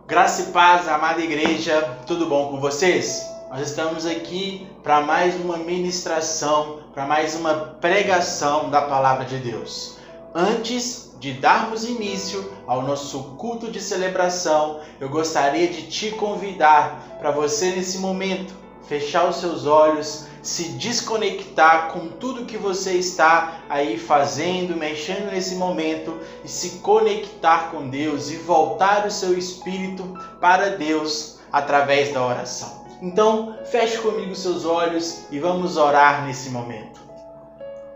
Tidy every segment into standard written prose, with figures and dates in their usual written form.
Graça e paz, amada igreja, tudo bom com vocês? Nós estamos aqui para mais uma ministração, para mais uma pregação da Palavra de Deus. Antes de darmos início ao nosso culto de celebração, eu gostaria de te convidar para você nesse momento fechar os seus olhos, se desconectar com tudo que você está aí fazendo, mexendo nesse momento e se conectar com Deus e voltar o seu espírito para Deus através da oração. Então, feche comigo seus olhos e vamos orar nesse momento.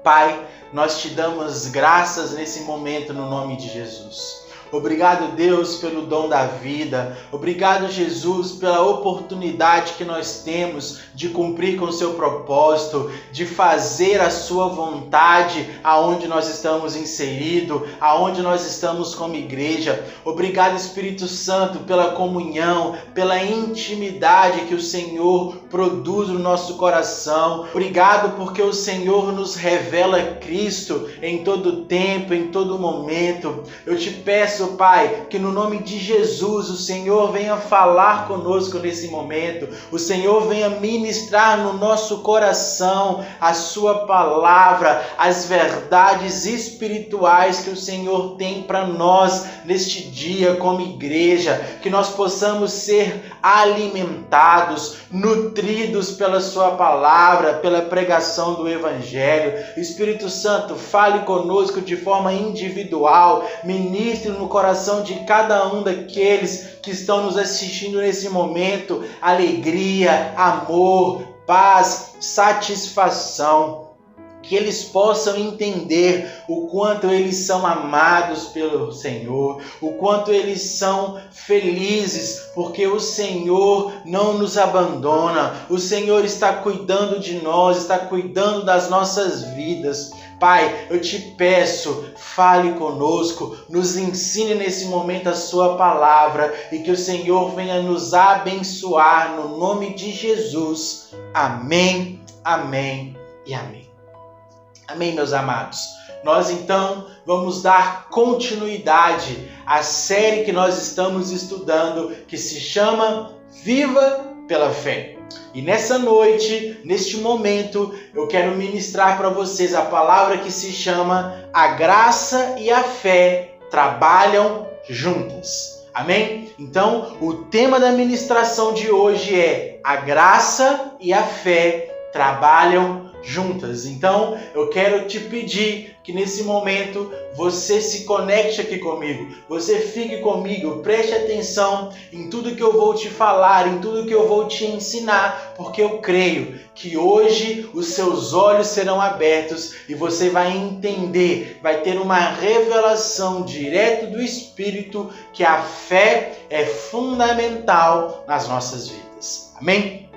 Pai, nós te damos graças nesse momento no nome de Jesus. Obrigado, Deus, pelo dom da vida. Obrigado, Jesus, pela oportunidade que nós temos de cumprir com o seu propósito, de fazer a sua vontade aonde nós estamos inseridos, aonde nós estamos como igreja. Obrigado, Espírito Santo, pela comunhão, pela intimidade que o Senhor produz no nosso coração. Obrigado porque o Senhor nos revela Cristo em todo tempo, em todo momento. Eu te peço, Pai, que no nome de Jesus o Senhor venha falar conosco nesse momento, o Senhor venha ministrar no nosso coração a sua palavra, as verdades espirituais que o Senhor tem para nós neste dia como igreja, que nós possamos ser alimentados, nutridos pela sua palavra, pela pregação do Evangelho. Espírito Santo, fale conosco de forma individual, ministre no coração de cada um daqueles que estão nos assistindo nesse momento alegria, amor, paz, satisfação. Que eles possam entender o quanto eles são amados pelo Senhor, o quanto eles são felizes, porque o Senhor não nos abandona, o Senhor está cuidando de nós, está cuidando das nossas vidas. Pai, eu te peço, fale conosco, nos ensine nesse momento a sua palavra e que o Senhor venha nos abençoar no nome de Jesus. Amém, amém e amém. Amém, meus amados. Nós então vamos dar continuidade à série que nós estamos estudando, que se chama Viva pela Fé. E nessa noite, neste momento, eu quero ministrar para vocês a palavra que se chama A Graça e a Fé Trabalham Juntas. Amém? Então, o tema da ministração de hoje é A Graça e a Fé Trabalham juntas. Então, eu quero te pedir que nesse momento você se conecte aqui comigo, você fique comigo, preste atenção em tudo que eu vou te falar, em tudo que eu vou te ensinar, porque eu creio que hoje os seus olhos serão abertos e você vai entender, vai ter uma revelação direto do Espírito que a fé é fundamental nas nossas vidas. Amém?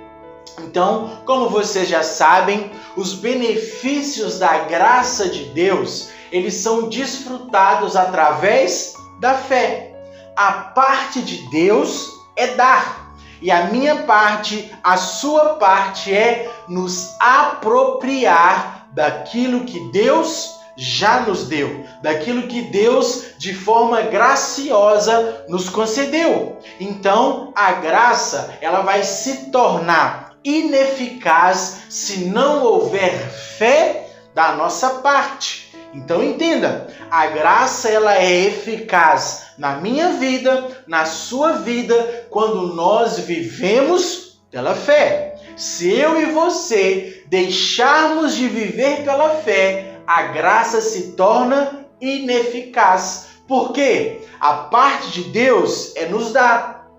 Então, como vocês já sabem, os benefícios da graça de Deus, eles são desfrutados através da fé. A parte de Deus é dar, e a minha parte, a sua parte é nos apropriar daquilo que Deus já nos deu, daquilo que Deus de forma graciosa nos concedeu. Então, a graça, ela vai se tornar ineficaz se não houver fé da nossa parte. Então entenda, a graça ela é eficaz na minha vida, na sua vida, quando nós vivemos pela fé. Se eu e você deixarmos de viver pela fé, a graça se torna ineficaz. Por quê? A parte de Deus é nos dar.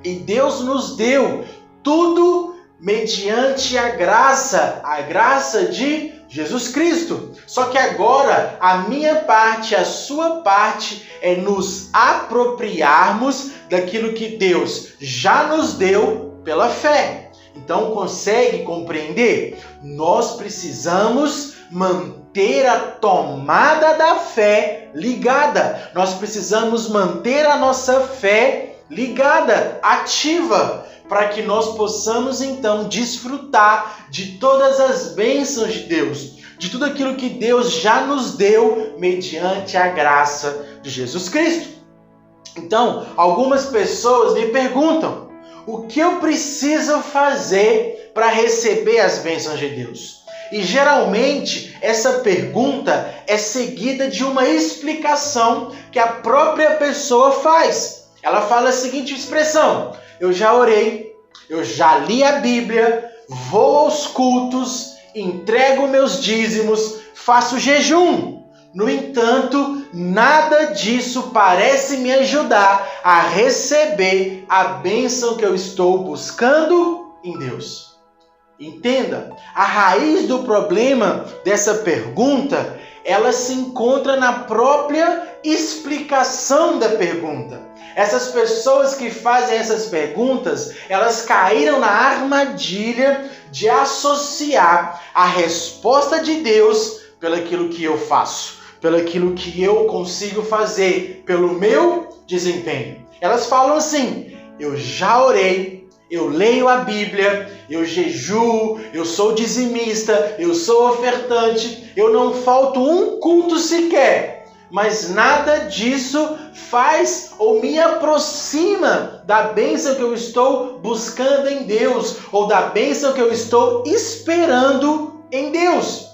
E Deus nos deu tudo mediante a graça de Jesus Cristo. Só que agora a minha parte, a sua parte é nos apropriarmos daquilo que Deus já nos deu pela fé. Então consegue compreender? Nós precisamos manter a tomada da fé ligada. Nós precisamos manter a nossa fé ligada, ativa, para que nós possamos então desfrutar de todas as bênçãos de Deus, de tudo aquilo que Deus já nos deu mediante a graça de Jesus Cristo. Então, algumas pessoas me perguntam: o que eu preciso fazer para receber as bênçãos de Deus? E geralmente essa pergunta é seguida de uma explicação que a própria pessoa faz. Ela fala a seguinte expressão: eu já orei, eu já li a Bíblia, vou aos cultos, entrego meus dízimos, faço jejum. No entanto, nada disso parece me ajudar a receber a bênção que eu estou buscando em Deus. Entenda, a raiz do problema dessa pergunta, ela se encontra na própria explicação da pergunta. Essas pessoas que fazem essas perguntas, elas caíram na armadilha de associar a resposta de Deus pelaquilo que eu faço, pelaquilo que eu consigo fazer, pelo meu desempenho. Elas falam assim: eu já orei, eu leio a Bíblia, eu jejuo, eu sou dizimista, eu sou ofertante, eu não falto um culto sequer, mas nada disso faz ou me aproxima da bênção que eu estou buscando em Deus, ou da bênção que eu estou esperando em Deus.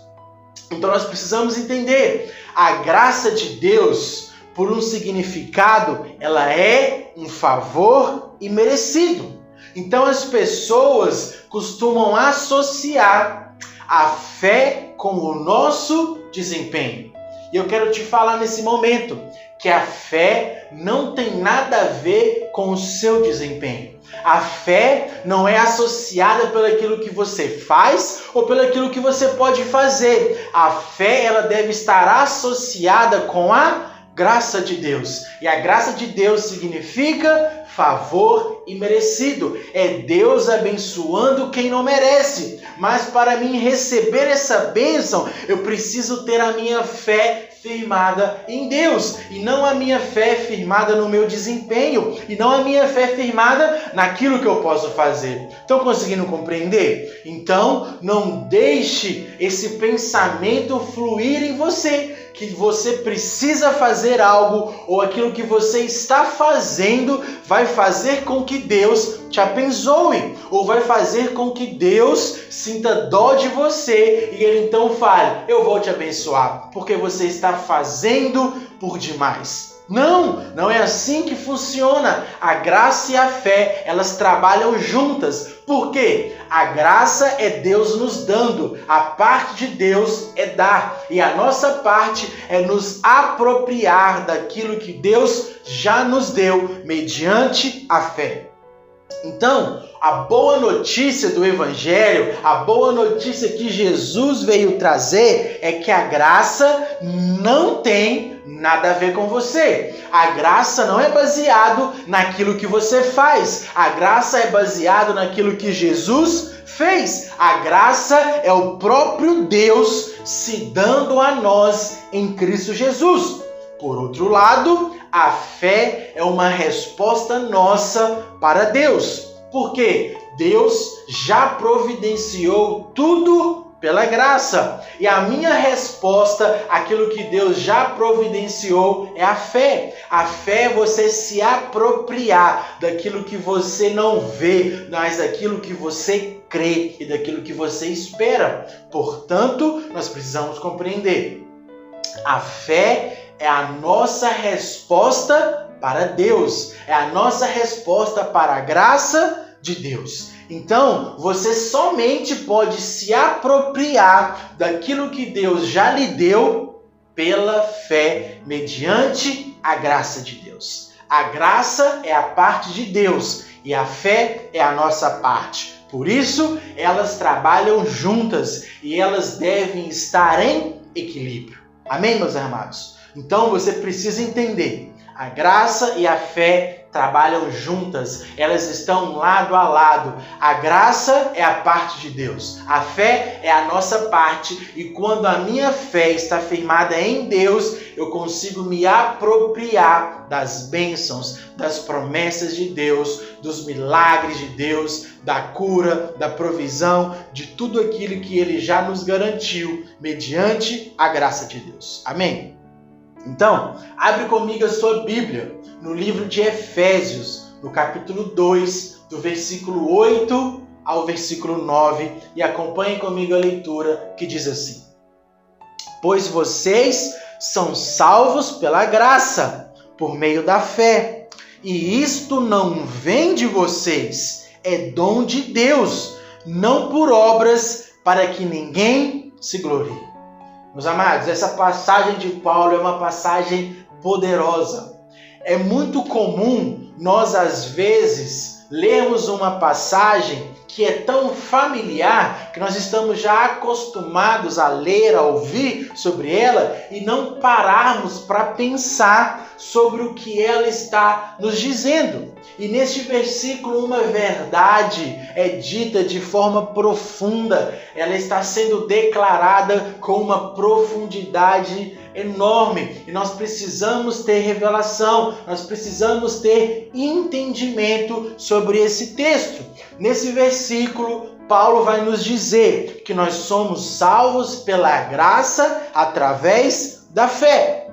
Então nós precisamos entender, a graça de Deus, por um significado, ela é um favor imerecido. Então as pessoas costumam associar a fé com o nosso desempenho. E eu quero te falar nesse momento que a fé não tem nada a ver com o seu desempenho. A fé não é associada pelaquilo que você faz ou pelaquilo que você pode fazer. A fé, ela deve estar associada com a graça de Deus. E a graça de Deus significa favor imerecido. É Deus abençoando quem não merece. Mas para mim receber essa bênção, eu preciso ter a minha fé firmada em Deus, e não a minha fé firmada no meu desempenho, e não a minha fé firmada naquilo que eu posso fazer. Estão conseguindo compreender? Então, não deixe esse pensamento fluir em você, que você precisa fazer algo, ou aquilo que você está fazendo vai fazer com que Deus te abençoe, ou vai fazer com que Deus sinta dó de você e Ele então fale: eu vou te abençoar, porque você está fazendo por demais. Não é assim que funciona. A graça e a fé, elas trabalham juntas. Por quê? A graça é Deus nos dando, a parte de Deus é dar, e a nossa parte é nos apropriar daquilo que Deus já nos deu mediante a fé. Então, a boa notícia do Evangelho, a boa notícia que Jesus veio trazer é que a graça não tem nada a ver com você. A graça não é baseado naquilo que você faz. A graça é baseado naquilo que Jesus fez. A graça é o próprio Deus se dando a nós em Cristo Jesus. Por outro lado, a fé é uma resposta nossa para Deus. Porque Deus já providenciou tudo pela graça. E a minha resposta àquilo que Deus já providenciou é a fé. A fé é você se apropriar daquilo que você não vê, mas daquilo que você crê e daquilo que você espera. Portanto, nós precisamos compreender. A fé é a nossa resposta para Deus. É a nossa resposta para a graça de Deus. Então, você somente pode se apropriar daquilo que Deus já lhe deu pela fé, mediante a graça de Deus. A graça é a parte de Deus e a fé é a nossa parte. Por isso, elas trabalham juntas e elas devem estar em equilíbrio. Amém, meus amados? Então, você precisa entender. A graça e a fé trabalham juntas, elas estão lado a lado. A graça é a parte de Deus, a fé é a nossa parte, e quando a minha fé está firmada em Deus, eu consigo me apropriar das bênçãos, das promessas de Deus, dos milagres de Deus, da cura, da provisão, de tudo aquilo que Ele já nos garantiu mediante a graça de Deus. Amém? Então, abre comigo a sua Bíblia no livro de Efésios, no capítulo 2, do versículo 8 ao versículo 9, e acompanhe comigo a leitura que diz assim: Pois vocês são salvos pela graça, por meio da fé, e isto não vem de vocês, é dom de Deus, não por obras, para que ninguém se glorie. Meus amados, essa passagem de Paulo é uma passagem poderosa. É muito comum nós, às vezes, lermos uma passagem que é tão familiar que nós estamos já acostumados a ler, a ouvir sobre ela e não pararmos para pensar sobre o que ela está nos dizendo. E neste versículo uma verdade é dita de forma profunda, ela está sendo declarada com uma profundidade enorme e nós precisamos ter revelação, nós precisamos ter entendimento sobre esse texto. Nesse versículo, Paulo vai nos dizer que nós somos salvos pela graça através da fé.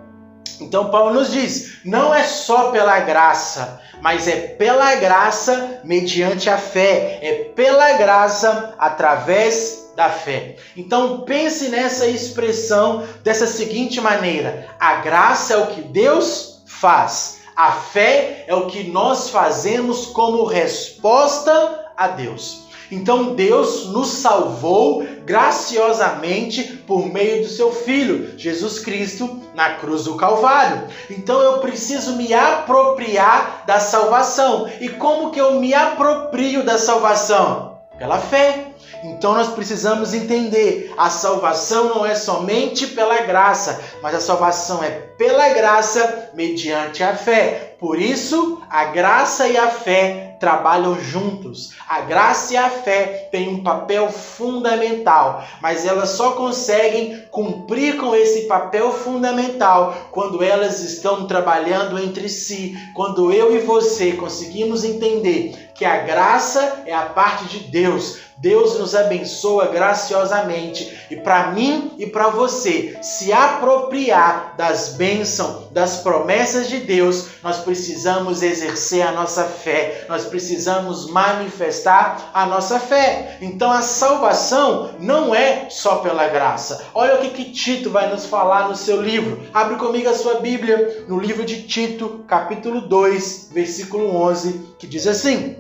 Então Paulo nos diz, não é só pela graça, mas é pela graça mediante a fé, é pela graça através da fé. Então pense nessa expressão dessa seguinte maneira: a graça é o que Deus faz, a fé é o que nós fazemos como resposta a Deus. Então Deus nos salvou graciosamente por meio do seu Filho, Jesus Cristo, na cruz do Calvário. Então eu preciso me apropriar da salvação. E como que eu me aproprio da salvação? Pela fé. Então nós precisamos entender, a salvação não é somente pela graça, mas a salvação é pela graça mediante a fé. Por isso, a graça e a fé trabalham juntos. A graça e a fé têm um papel fundamental, mas elas só conseguem cumprir com esse papel fundamental quando elas estão trabalhando entre si, quando eu e você conseguimos entender que a graça é a parte de Deus. Deus nos abençoa graciosamente e para mim e para você se apropriar das bênçãos, das promessas de Deus, nós precisamos exercer a nossa fé, nós precisamos manifestar a nossa fé. Então a salvação não é só pela graça. Olha o que Tito vai nos falar no seu livro. Abre comigo a sua Bíblia no livro de Tito, capítulo 2, versículo 11, que diz assim: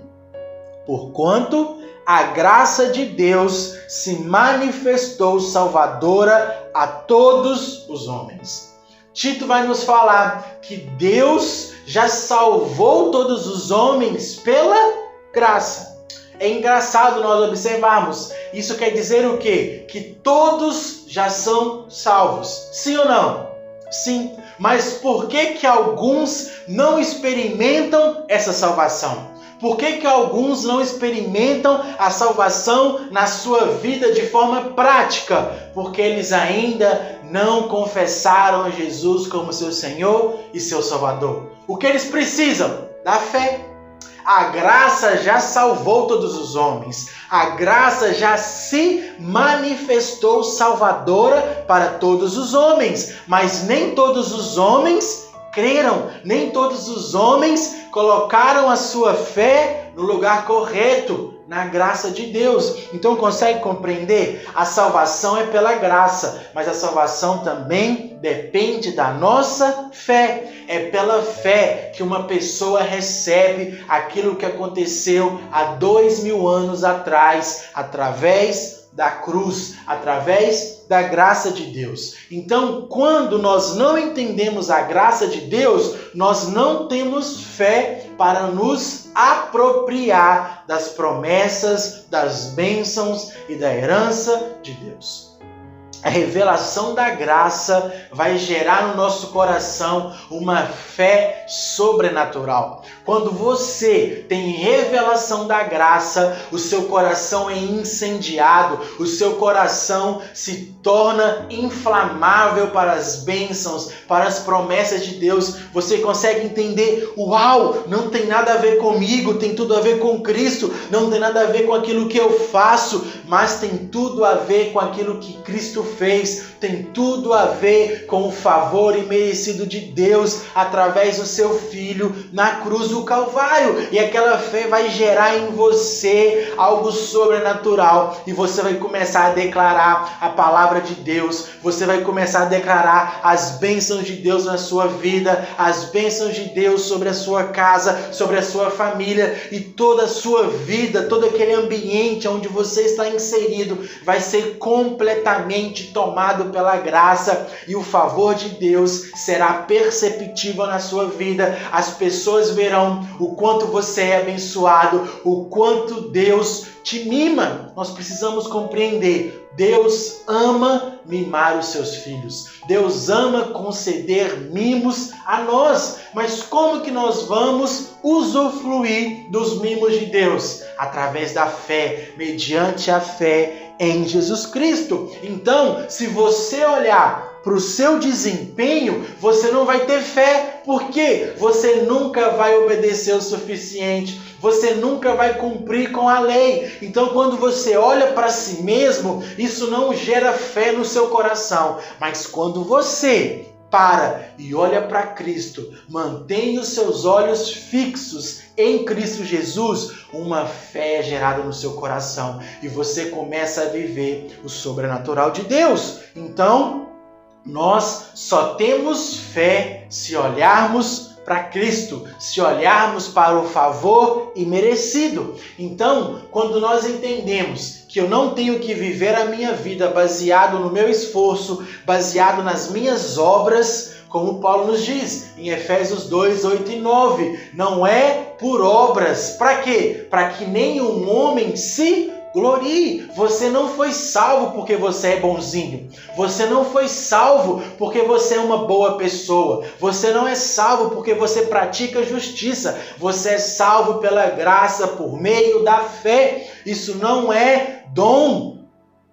Porquanto a graça de Deus se manifestou salvadora a todos os homens. Tito vai nos falar que Deus já salvou todos os homens pela graça. É engraçado nós observarmos. Isso quer dizer o quê? Que todos já são salvos. Sim ou não? Sim. Mas por que alguns não experimentam essa salvação? Por que alguns não experimentam a salvação na sua vida de forma prática? Porque eles ainda não confessaram Jesus como seu Senhor e seu Salvador. O que eles precisam? Da fé. A graça já salvou todos os homens. A graça já se manifestou salvadora para todos os homens. Mas nem todos os homens creram, nem todos os homens colocaram a sua fé no lugar correto, na graça de Deus. Então consegue compreender? A salvação é pela graça, mas a salvação também depende da nossa fé. É pela fé que uma pessoa recebe aquilo que aconteceu há 2000 anos atrás, através da cruz, através da graça de Deus. Então, quando nós não entendemos a graça de Deus, nós não temos fé para nos apropriar das promessas, das bênçãos e da herança de Deus. A revelação da graça vai gerar no nosso coração uma fé sobrenatural. Quando você tem revelação da graça, o seu coração é incendiado, o seu coração se torna inflamável para as bênçãos, para as promessas de Deus. Você consegue entender, uau, não tem nada a ver comigo, tem tudo a ver com Cristo, não tem nada a ver com aquilo que eu faço, mas tem tudo a ver com aquilo que Cristo fez tem tudo a ver com o favor imerecido de Deus através do seu Filho na cruz do Calvário. E aquela fé vai gerar em você algo sobrenatural. E você vai começar a declarar a palavra de Deus. Você vai começar a declarar as bênçãos de Deus na sua vida, as bênçãos de Deus sobre a sua casa, sobre a sua família, e toda a sua vida, todo aquele ambiente onde você está inserido vai ser completamente tomado pela graça, e o favor de Deus será perceptível na sua vida. As pessoas verão o quanto você é abençoado, o quanto Deus te mima. Nós precisamos compreender: Deus ama mimar os seus filhos. Deus ama conceder mimos a nós. Mas como que nós vamos usufruir dos mimos de Deus? Através da fé, mediante a fé em Jesus Cristo. Então, se você olhar para o seu desempenho, você não vai ter fé. Por quê? Você nunca vai obedecer o suficiente. Você nunca vai cumprir com a lei. Então, quando você olha para si mesmo, isso não gera fé no seu coração. Mas quando você para e olha para Cristo, mantém os seus olhos fixos em Cristo Jesus, uma fé é gerada no seu coração e você começa a viver o sobrenatural de Deus. Então, nós só temos fé se olharmos para Cristo, se olharmos para o favor imerecido. Então, quando nós entendemos que eu não tenho que viver a minha vida baseado no meu esforço, baseado nas minhas obras, como Paulo nos diz em Efésios 2, 8 e 9, não é por obras. Para quê? Para que nenhum homem se glorie. Você não foi salvo porque você é bonzinho. Você não foi salvo porque você é uma boa pessoa. Você não é salvo porque você pratica justiça. Você é salvo pela graça por meio da fé. Isso não é dom.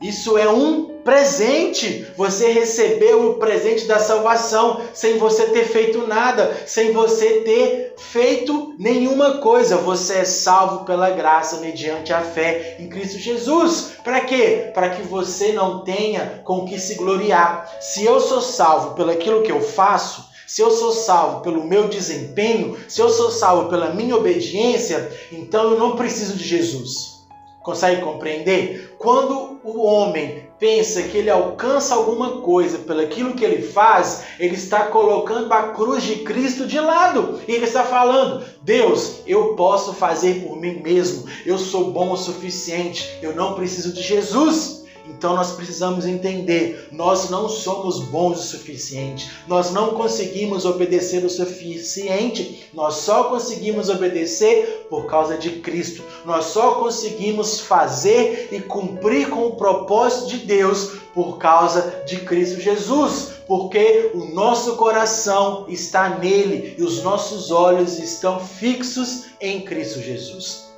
Isso é um presente. Você recebeu o presente da salvação sem você ter feito nada, sem você ter feito nenhuma coisa. Você é salvo pela graça mediante a fé em Cristo Jesus. Para quê? Para que você não tenha com que se gloriar. Se eu sou salvo pelo aquilo que eu faço, se eu sou salvo pelo meu desempenho, se eu sou salvo pela minha obediência, então eu não preciso de Jesus. Consegue compreender? Quando o homem pensa que ele alcança alguma coisa pelo aquilo que ele faz, ele está colocando a cruz de Cristo de lado. E ele está falando: Deus, eu posso fazer por mim mesmo. Eu sou bom o suficiente. Eu não preciso de Jesus. Então nós precisamos entender, nós não somos bons o suficiente, nós não conseguimos obedecer o suficiente, nós só conseguimos obedecer por causa de Cristo, nós só conseguimos fazer e cumprir com o propósito de Deus por causa de Cristo Jesus, porque o nosso coração está nele e os nossos olhos estão fixos em Cristo Jesus.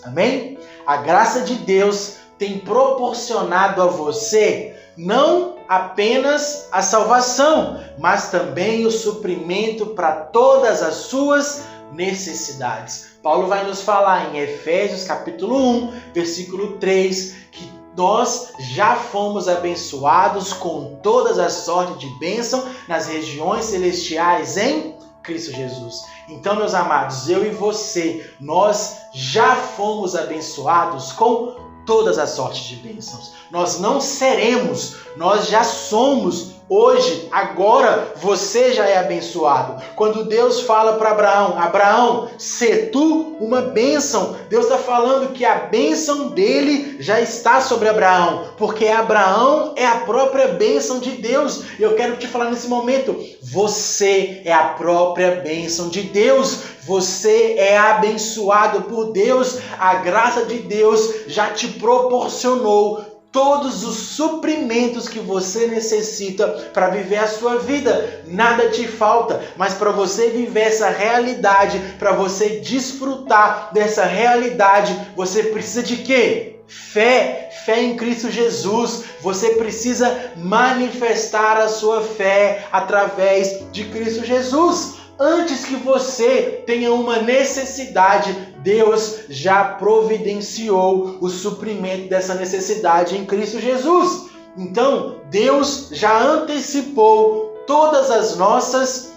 Amém? A graça de Deus tem proporcionado a você não apenas a salvação, mas também o suprimento para todas as suas necessidades. Paulo vai nos falar em Efésios capítulo 1, versículo 3, que nós já fomos abençoados com todas as sortes de bênção nas regiões celestiais em Cristo Jesus. Então, meus amados, eu e você, nós já fomos abençoados com todas as sortes de bênçãos. Nós não seremos, nós já somos. Hoje, agora, você já é abençoado. Quando Deus fala para Abraão: Abraão, sê tu uma bênção. Deus está falando que a bênção dele já está sobre Abraão, porque Abraão é a própria bênção de Deus. Eu quero te falar nesse momento: você é a própria bênção de Deus. Você é abençoado por Deus. A graça de Deus já te proporcionou todos os suprimentos que você necessita para viver a sua vida. Nada te falta, mas para você viver essa realidade, para você desfrutar dessa realidade, você precisa de quê? Fé, fé em Cristo Jesus. Você precisa manifestar a sua fé através de Cristo Jesus. Antes que você tenha uma necessidade, Deus já providenciou o suprimento dessa necessidade em Cristo Jesus. Então, Deus já antecipou todas as nossas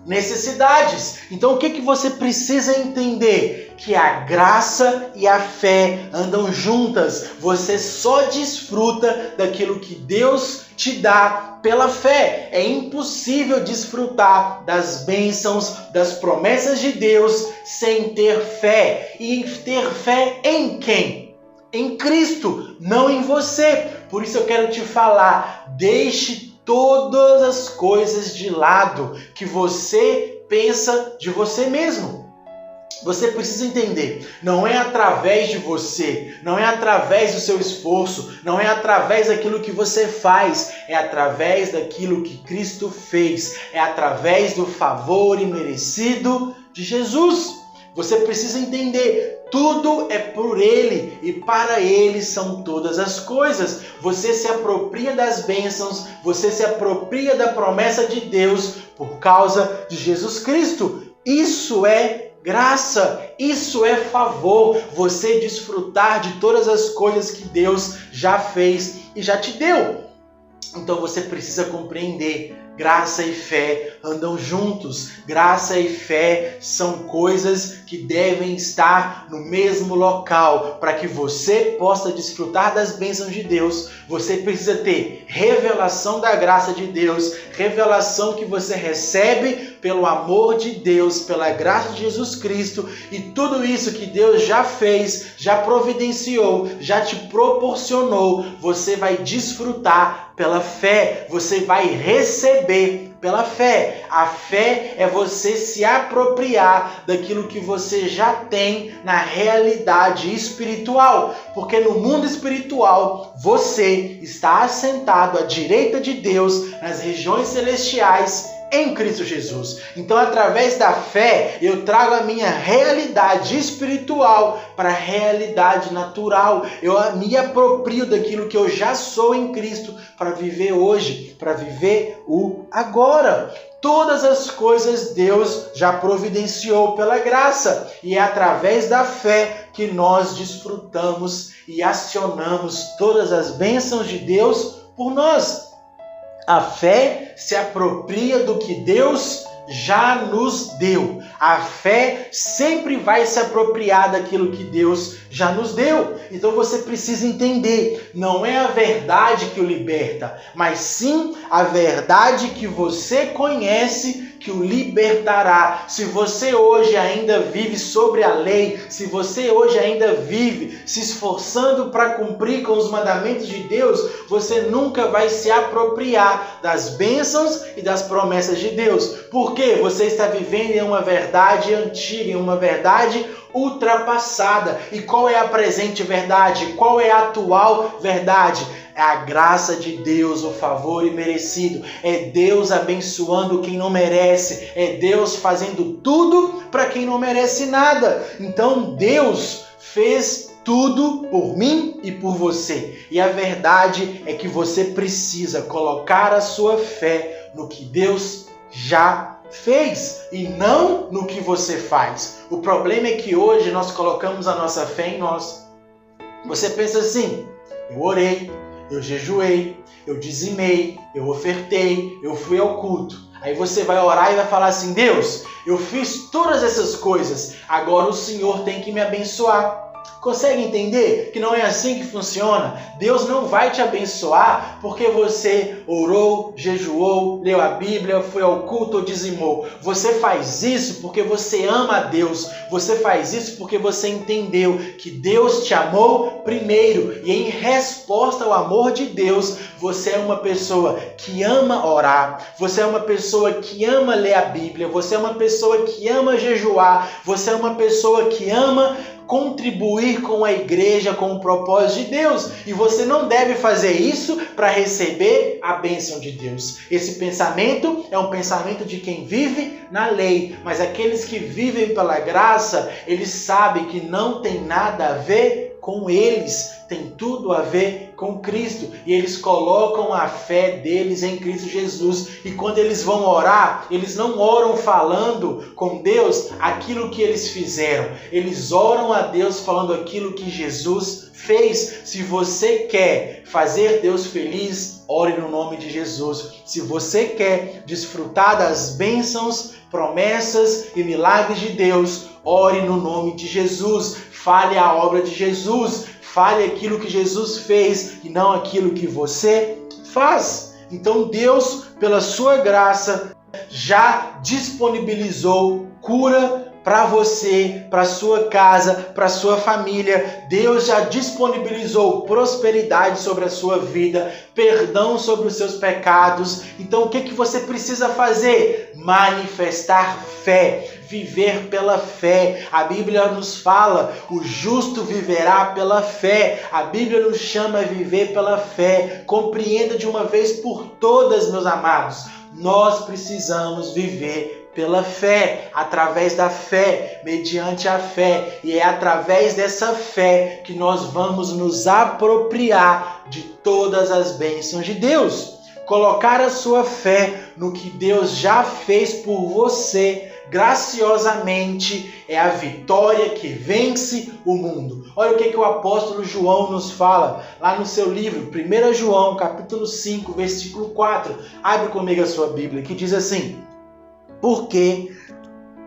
necessidades. Então o que você precisa entender? Que a graça e a fé andam juntas. Você só desfruta daquilo que Deus te dá pela fé. É impossível desfrutar das bênçãos, das promessas de Deus sem ter fé. E ter fé em quem? Em Cristo, não em você. Por isso eu quero te falar, deixe todas as coisas de lado que você pensa de você mesmo. Você precisa entender, não é através de você, não é através do seu esforço, não é através daquilo que você faz, é através daquilo que Cristo fez, é através do favor imerecido de Jesus. Você precisa entender, tudo é por Ele e para Ele são todas as coisas. Você se apropria das bênçãos, você se apropria da promessa de Deus por causa de Jesus Cristo. Isso é graça, isso é favor, você desfrutar de todas as coisas que Deus já fez e já te deu. Então você precisa compreender, graça e fé andam juntos. Graça e fé são coisas que devem estar no mesmo local. Para que você possa desfrutar das bênçãos de Deus, você precisa ter revelação da graça de Deus, revelação que você recebe pelo amor de Deus, pela graça de Jesus Cristo, e tudo isso que Deus já fez, já providenciou, já te proporcionou, você vai desfrutar pela fé, você vai receber pela fé. A fé é você se apropriar daquilo que você já tem na realidade espiritual, porque no mundo espiritual você está assentado à direita de Deus nas regiões celestiais em Cristo Jesus. Então, através da fé, eu trago a minha realidade espiritual para a realidade natural. Eu me aproprio daquilo que eu já sou em Cristo para viver hoje, para viver o agora. Todas as coisas Deus já providenciou pela graça, e é através da fé que nós desfrutamos e acionamos todas as bênçãos de Deus por nós. A fé se apropria do que Deus já nos deu. A fé sempre vai se apropriar daquilo que Deus já nos deu. Então você precisa entender, não é a verdade que o liberta, mas sim a verdade que você conhece que o libertará. Se você hoje ainda vive sobre a lei, se você hoje ainda vive se esforçando para cumprir com os mandamentos de Deus, você nunca vai se apropriar das bênçãos e das promessas de Deus. Porque você está vivendo em uma verdade antiga, em uma verdade ultrapassada. E qual é a presente verdade? Qual é a atual verdade? É a graça de Deus, o favor imerecido. É Deus abençoando quem não merece. É Deus fazendo tudo para quem não merece nada. Então Deus fez tudo por mim e por você. E a verdade é que você precisa colocar a sua fé no que Deus já fez e não no que você faz. O problema é que hoje nós colocamos a nossa fé em nós. Você pensa assim: eu orei, eu jejuei, eu dizimei, eu ofertei, eu fui ao culto. Aí você vai orar e vai falar assim: Deus, eu fiz todas essas coisas, agora o Senhor tem que me abençoar. Consegue entender que não é assim que funciona? Deus não vai te abençoar porque você orou, jejuou, leu a Bíblia, foi ao culto ou dizimou. Você faz isso porque você ama a Deus. Você faz isso porque você entendeu que Deus te amou primeiro. E em resposta ao amor de Deus, você é uma pessoa que ama orar. Você é uma pessoa que ama ler a Bíblia. Você é uma pessoa que ama jejuar. Você é uma pessoa que ama contribuir com a igreja, com o propósito de Deus. E você não deve fazer isso para receber a bênção de Deus. Esse pensamento é um pensamento de quem vive na lei. Mas aqueles que vivem pela graça, eles sabem que não tem nada a ver com eles, tem tudo a ver com Cristo. E eles colocam a fé deles em Cristo Jesus. E quando eles vão orar, eles não oram falando com Deus aquilo que eles fizeram. Eles oram a Deus falando aquilo que Jesus fez. Se você quer fazer Deus feliz, ore no nome de Jesus. Se você quer desfrutar das bênçãos, promessas e milagres de Deus, ore no nome de Jesus. Fale a obra de Jesus. Fale aquilo que Jesus fez e não aquilo que você faz. Então Deus, pela sua graça, já disponibilizou cura para você, para sua casa, para sua família. Deus já disponibilizou prosperidade sobre a sua vida, perdão sobre os seus pecados. Então o que você precisa fazer? Manifestar fé, viver pela fé. A Bíblia nos fala, o justo viverá pela fé. A Bíblia nos chama a viver pela fé. Compreenda de uma vez por todas, meus amados, nós precisamos viver pela fé, através da fé, mediante a fé. E é através dessa fé que nós vamos nos apropriar de todas as bênçãos de Deus. Colocar a sua fé no que Deus já fez por você, graciosamente, é a vitória que vence o mundo. Olha o que o apóstolo João nos fala lá no seu livro, 1 João, capítulo 5, versículo 4. Abre comigo a sua Bíblia, que diz assim: porque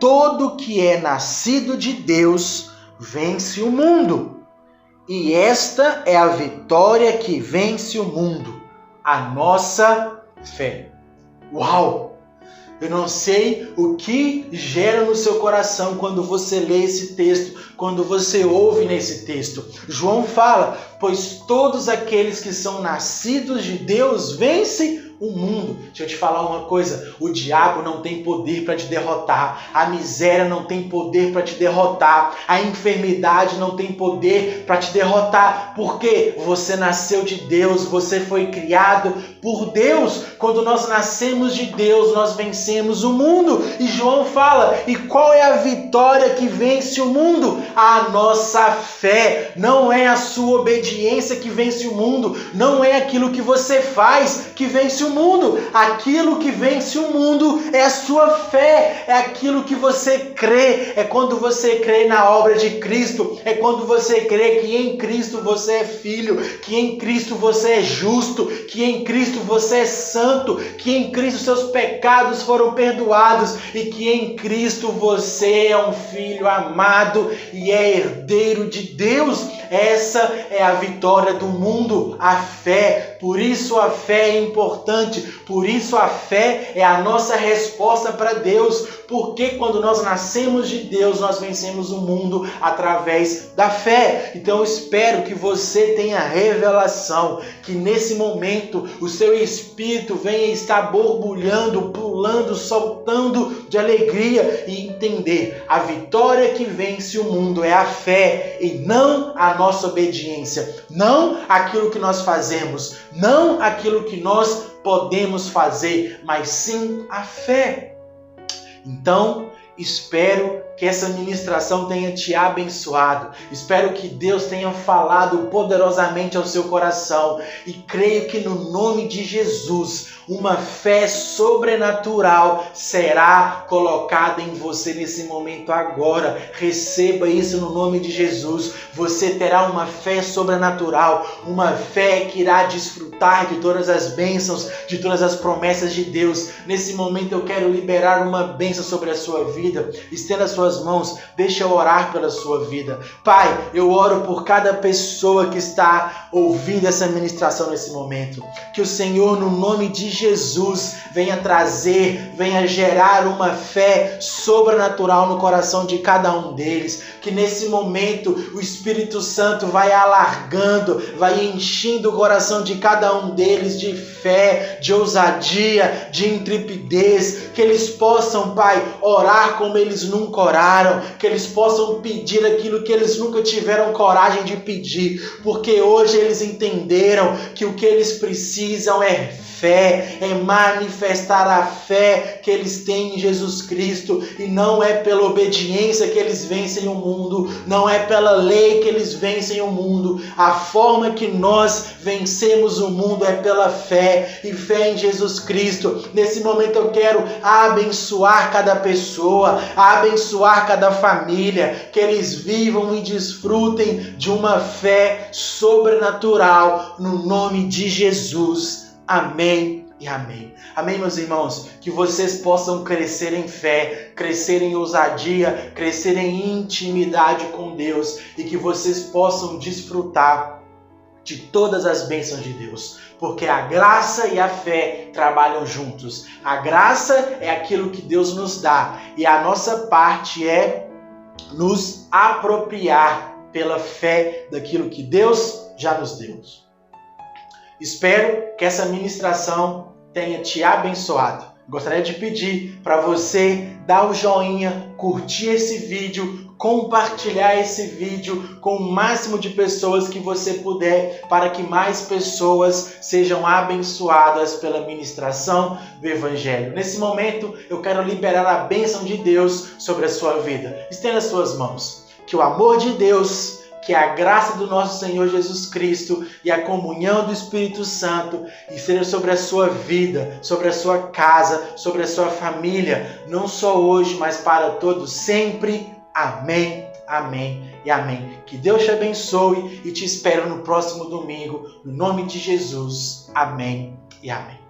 todo que é nascido de Deus vence o mundo. E esta é a vitória que vence o mundo, a nossa fé. Uau! Eu não sei o que gera no seu coração quando você lê esse texto, quando você ouve nesse texto. João fala, pois todos aqueles que são nascidos de Deus vencem o mundo. Deixa eu te falar uma coisa, o diabo não tem poder para te derrotar, a miséria não tem poder para te derrotar, a enfermidade não tem poder para te derrotar, porque você nasceu de Deus, você foi criado por Deus. Quando nós nascemos de Deus, nós vencemos o mundo. E João fala, e qual é a vitória que vence o mundo? A nossa fé. Não é a sua obediência que vence o mundo, não é aquilo que você faz que vence o mundo. Aquilo que vence o mundo é a sua fé, é aquilo que você crê, é quando você crê na obra de Cristo, é quando você crê que em Cristo você é filho, que em Cristo você é justo, que em Cristo você é santo, que em Cristo seus pecados foram perdoados e que em Cristo você é um filho amado e é herdeiro de Deus. Essa é a vitória do mundo, a fé. Por isso a fé é importante, por isso a fé é a nossa resposta para Deus, porque quando nós nascemos de Deus, nós vencemos o mundo através da fé. Então eu espero que você tenha revelação, que nesse momento o seu espírito venha estar borbulhando, pulando, soltando de alegria e entender, a vitória que vence o mundo é a fé e não a nossa obediência, não aquilo que nós fazemos, não aquilo que nós podemos fazer, mas sim a fé. Então, espero que essa ministração tenha te abençoado. Espero que Deus tenha falado poderosamente ao seu coração. E creio que no nome de Jesus, uma fé sobrenatural será colocada em você nesse momento agora. Receba isso no nome de Jesus. Você terá uma fé sobrenatural, uma fé que irá desfrutar de todas as bênçãos, de todas as promessas de Deus. Nesse momento eu quero liberar uma bênção sobre a sua vida. Estenda as suas mãos, deixa eu orar pela sua vida. Pai, eu oro por cada pessoa que está ouvindo essa ministração nesse momento. Que o Senhor, no nome de Jesus, venha trazer, venha gerar uma fé sobrenatural no coração de cada um deles. Que nesse momento o Espírito Santo vai alargando, vai enchendo o coração de cada um deles de fé, de ousadia, de intrepidez. Que eles possam, Pai, orar como eles nunca oraram, que eles possam pedir aquilo que eles nunca tiveram coragem de pedir, porque hoje eles entenderam que o que eles precisam é fé, é manifestar a fé que eles têm em Jesus Cristo, e não é pela obediência que eles vencem o mundo, não é pela lei que eles vencem o mundo. A forma que nós vencemos o mundo é pela fé, e fé em Jesus Cristo. Nesse momento eu quero abençoar cada pessoa, abençoar cada família, que eles vivam e desfrutem de uma fé sobrenatural, no nome de Jesus. Amém e amém. Amém, meus irmãos? Que vocês possam crescer em fé, crescer em ousadia, crescer em intimidade com Deus, e que vocês possam desfrutar de todas as bênçãos de Deus, porque a graça e a fé trabalham juntos. A graça é aquilo que Deus nos dá, e a nossa parte é nos apropriar pela fé daquilo que Deus já nos deu. Espero que essa ministração tenha te abençoado. Gostaria de pedir para você dar o joinha, curtir esse vídeo, compartilhar esse vídeo com o máximo de pessoas que você puder, para que mais pessoas sejam abençoadas pela ministração do Evangelho. Nesse momento, eu quero liberar a bênção de Deus sobre a sua vida. Estenda as suas mãos. Que o amor de Deus, que a graça do nosso Senhor Jesus Cristo e a comunhão do Espírito Santo esteja sobre a sua vida, sobre a sua casa, sobre a sua família, não só hoje, mas para todos sempre. Amém, amém e amém. Que Deus te abençoe e te espero no próximo domingo, no nome de Jesus. Amém e amém.